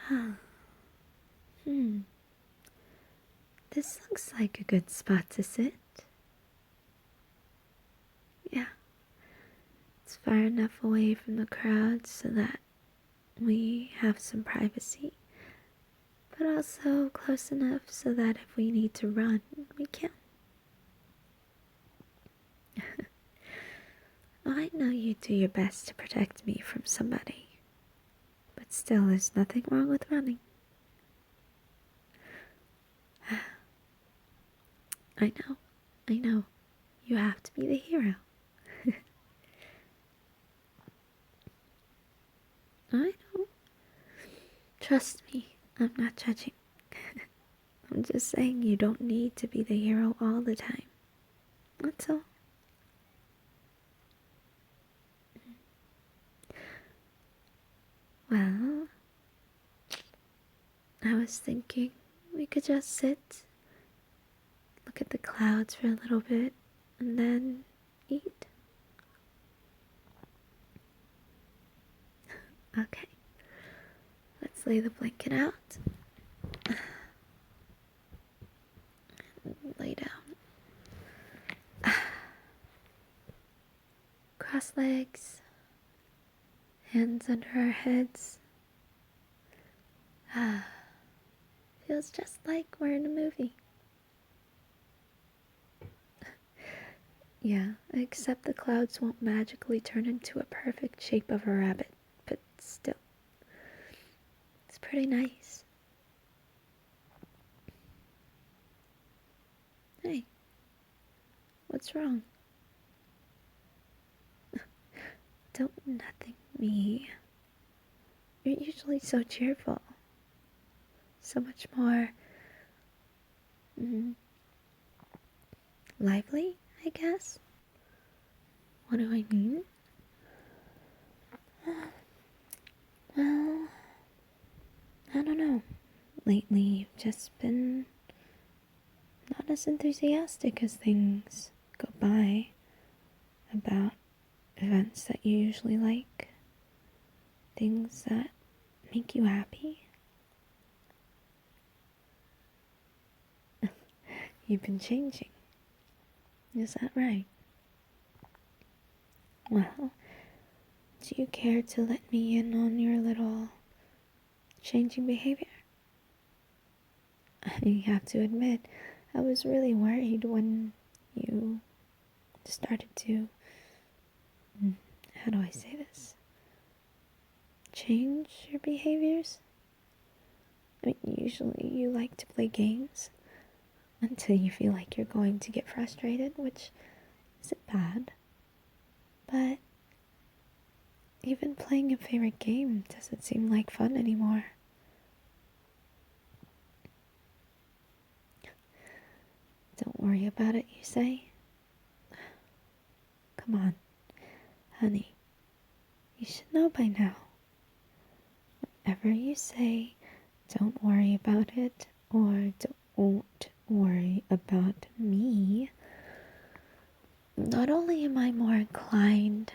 Hmm. This looks like a good spot to sit. Yeah. It's far enough away from the crowd so that we have some privacy, but also close enough so that if we need to run, we can. I know you do your best to protect me from somebody, but still there's nothing wrong with running. I know, you have to be the hero. I know. Trust me, I'm not judging. I'm just saying you don't need to be the hero all the time. That's all. Well, I was thinking we could just sit, look at the clouds for a little bit, and then eat. Okay, let's lay the blanket out. Lay down. Cross legs, hands under our heads. Feels just like we're in a movie. Yeah, except the clouds won't magically turn into a perfect shape of a rabbit, but still, it's pretty nice. Hey, what's wrong? Don't nothing me. You're usually so cheerful. So much more, lively, I guess? What do I mean? Well, I don't know. Lately, you've just been not as enthusiastic as things go by about events that you usually like. Things that make you happy. You've been changing. Is that right? Well, do you care to let me in on your little changing behavior? I have to admit, I was really worried when you started to, how do I say this? Change your behaviors? I mean, usually you like to play games until you feel like you're going to get frustrated, which isn't bad. But even playing a favorite game doesn't seem like fun anymore. Don't worry about it, you say? Come on, honey. You should know by now. Whatever you say, don't worry about it, or don't worry about me. Not only am I more inclined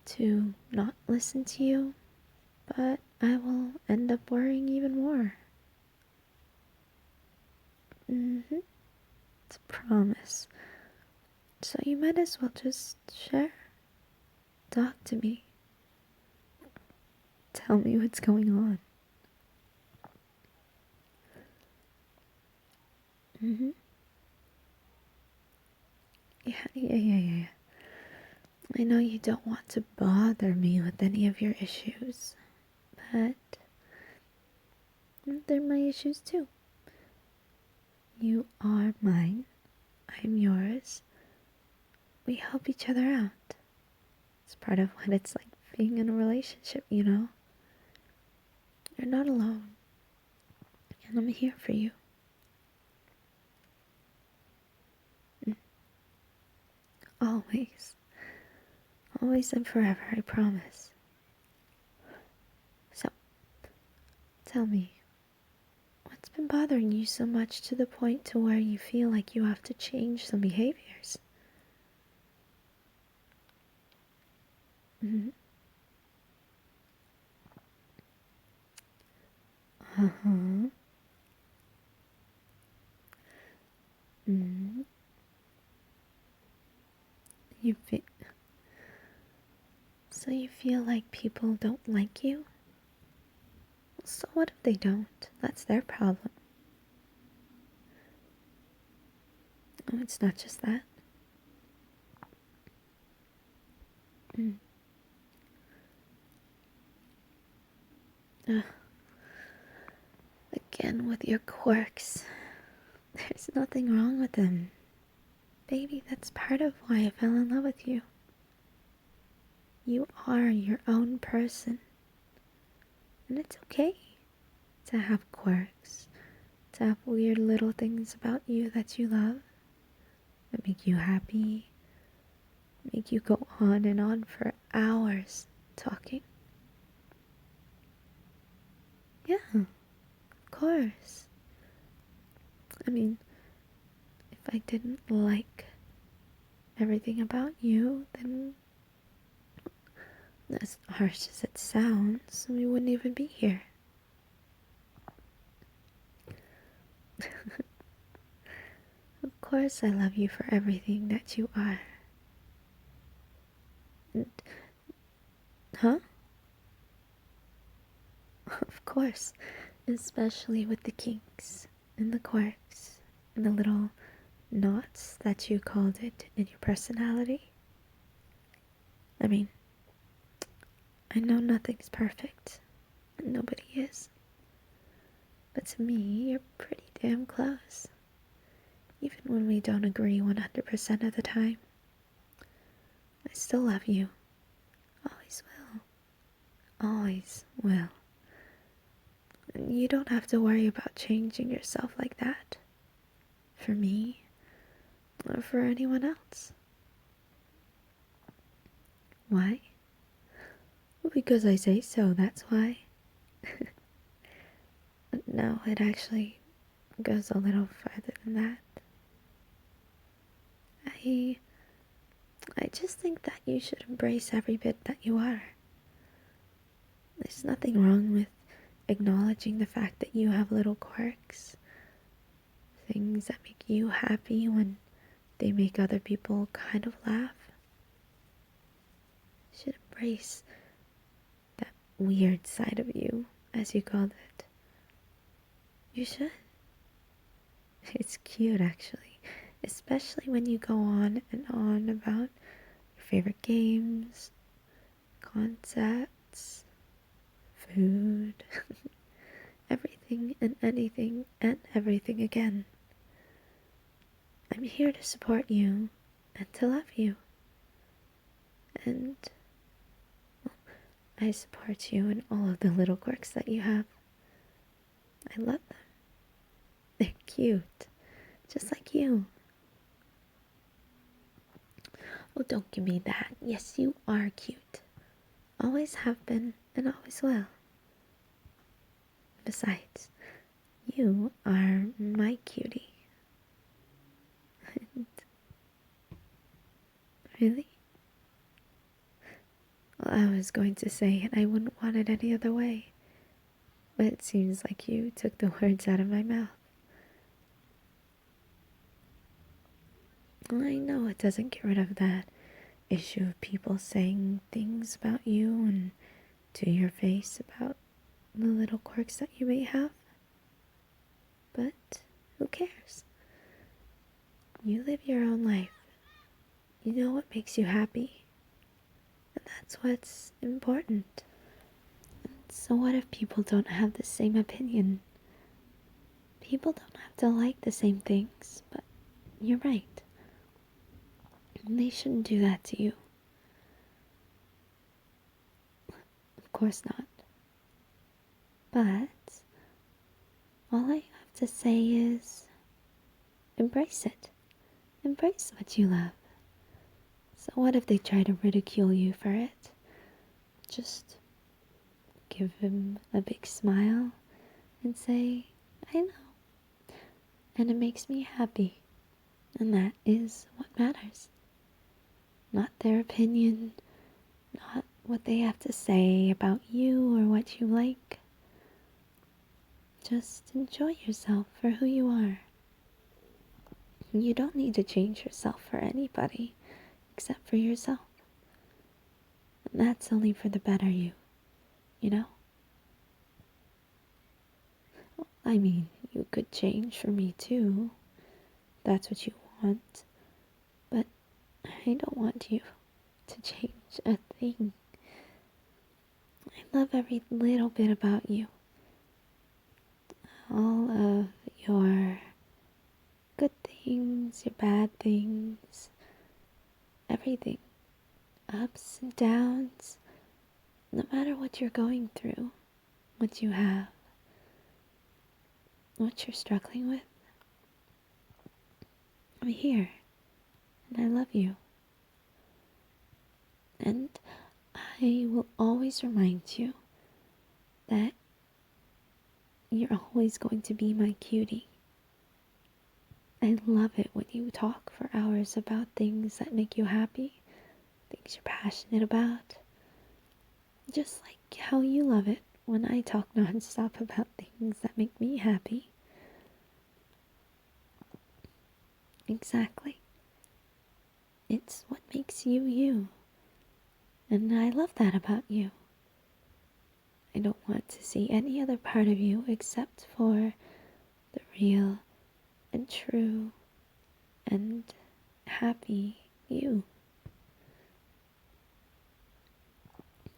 to not listen to you, but I will end up worrying even more. It's a promise. So you might as well just share. Talk to me. Tell me what's going on. Yeah. I know you don't want to bother me with any of your issues, but they're my issues too. You are mine. I'm yours. We help each other out. It's part of what it's like being in a relationship, you know? You're not alone. And I'm here for you. Always. Always and forever, I promise. So, tell me, what's been bothering you so much to the point to where you feel like you have to change some behaviors? Uh-huh. Mm. So you feel like people don't like you? So what if they don't? That's their problem. Oh, it's not just that. Mm. Ugh. Again with your quirks. There's nothing wrong with them. Baby, that's part of why I fell in love with you. You are your own person. And it's okay to have quirks, to have weird little things about you that you love, that make you happy, make you go on and on for hours talking. Yeah, of course. I mean, if I didn't like everything about you, then as harsh as it sounds, we wouldn't even be here. Of course I love you for everything that you are. And, huh? Of course. Especially with the kinks and the quirks and the little knots that you called it in your personality. I mean, I know nothing's perfect, and nobody is. But to me, you're pretty damn close. Even when we don't agree 100% of the time. I still love you. Always will. Always will. And you don't have to worry about changing yourself like that. For me, or for anyone else. Why? Well, because I say so, that's why. No, it actually goes a little farther than that. I just think that you should embrace every bit that you are. There's nothing wrong with acknowledging the fact that you have little quirks. Things that make you happy when they make other people kind of laugh. You should embrace that weird side of you, as you called it. You should. It's cute, actually. Especially when you go on and on about your favorite games, concepts, food, everything and anything and everything again. I'm here to support you and to love you. And well, I support you in all of the little quirks that you have. I love them. They're cute, just like you. Oh, don't give me that. Yes, you are cute. Always have been and always will. Besides, you are my cutie. Really? Well, I was going to say it. I wouldn't want it any other way. But it seems like you took the words out of my mouth. I know it doesn't get rid of that issue of people saying things about you and to your face about the little quirks that you may have. But who cares? You live your own life. You know what makes you happy. And that's what's important. So what if people don't have the same opinion? People don't have to like the same things, but you're right. They shouldn't do that to you. Of course not. But all I have to say is embrace it. Embrace what you love. So what if they try to ridicule you for it? Just give him a big smile and say, I know. And it makes me happy. And that is what matters. Not their opinion, not what they have to say about you or what you like. Just enjoy yourself for who you are. You don't need to change yourself for anybody except for yourself. And that's only for the better you know? I mean, you could change for me too. That's what you want. But I don't want you to change a thing. I love every little bit about you. All of your good things, your bad things, everything. Ups and downs. No matter what you're going through, what you have, what you're struggling with, I'm here, and I love you. And I will always remind you that you're always going to be my cutie. I love it when you talk for hours about things that make you happy, things you're passionate about. Just like how you love it when I talk nonstop about things that make me happy. Exactly. It's what makes you you. And I love that about you. I don't want to see any other part of you except for the real and true and happy you.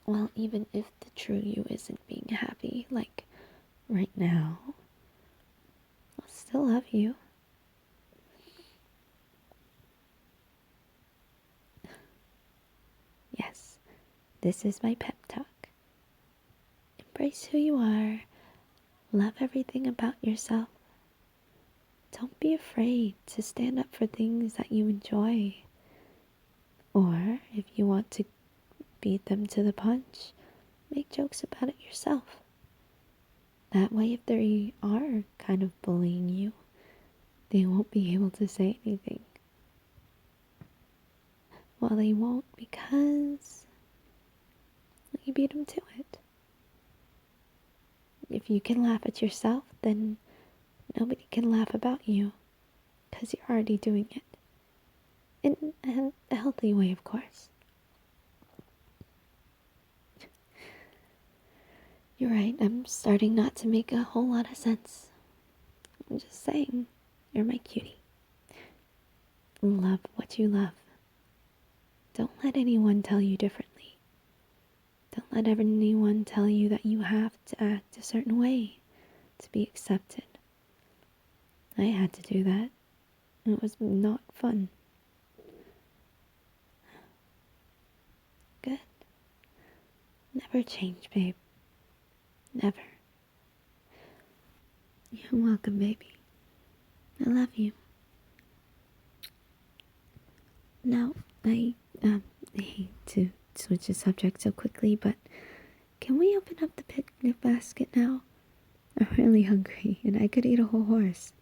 Well, even if the true you isn't being happy, like right now, I'll still love you. Yes, this is my pep talk. Embrace who you are. Love everything about yourself. Don't be afraid to stand up for things that you enjoy. Or, if you want to beat them to the punch, make jokes about it yourself. That way, if they are kind of bullying you, they won't be able to say anything. Well, they won't because you beat them to it. If you can laugh at yourself, then nobody can laugh about you, because you're already doing it. In a healthy way, of course. You're right, I'm starting not to make a whole lot of sense. I'm just saying, you're my cutie. Love what you love. Don't let anyone tell you differently. Don't let anyone tell you that you have to act a certain way to be accepted. I had to do that. It was not fun. Good. Never change, babe. Never. You're welcome, baby. I love you. Now, I hate to switch the subject so quickly, but can we open up the picnic basket now? I'm really hungry, and I could eat a whole horse.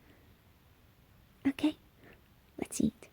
Okay, let's eat.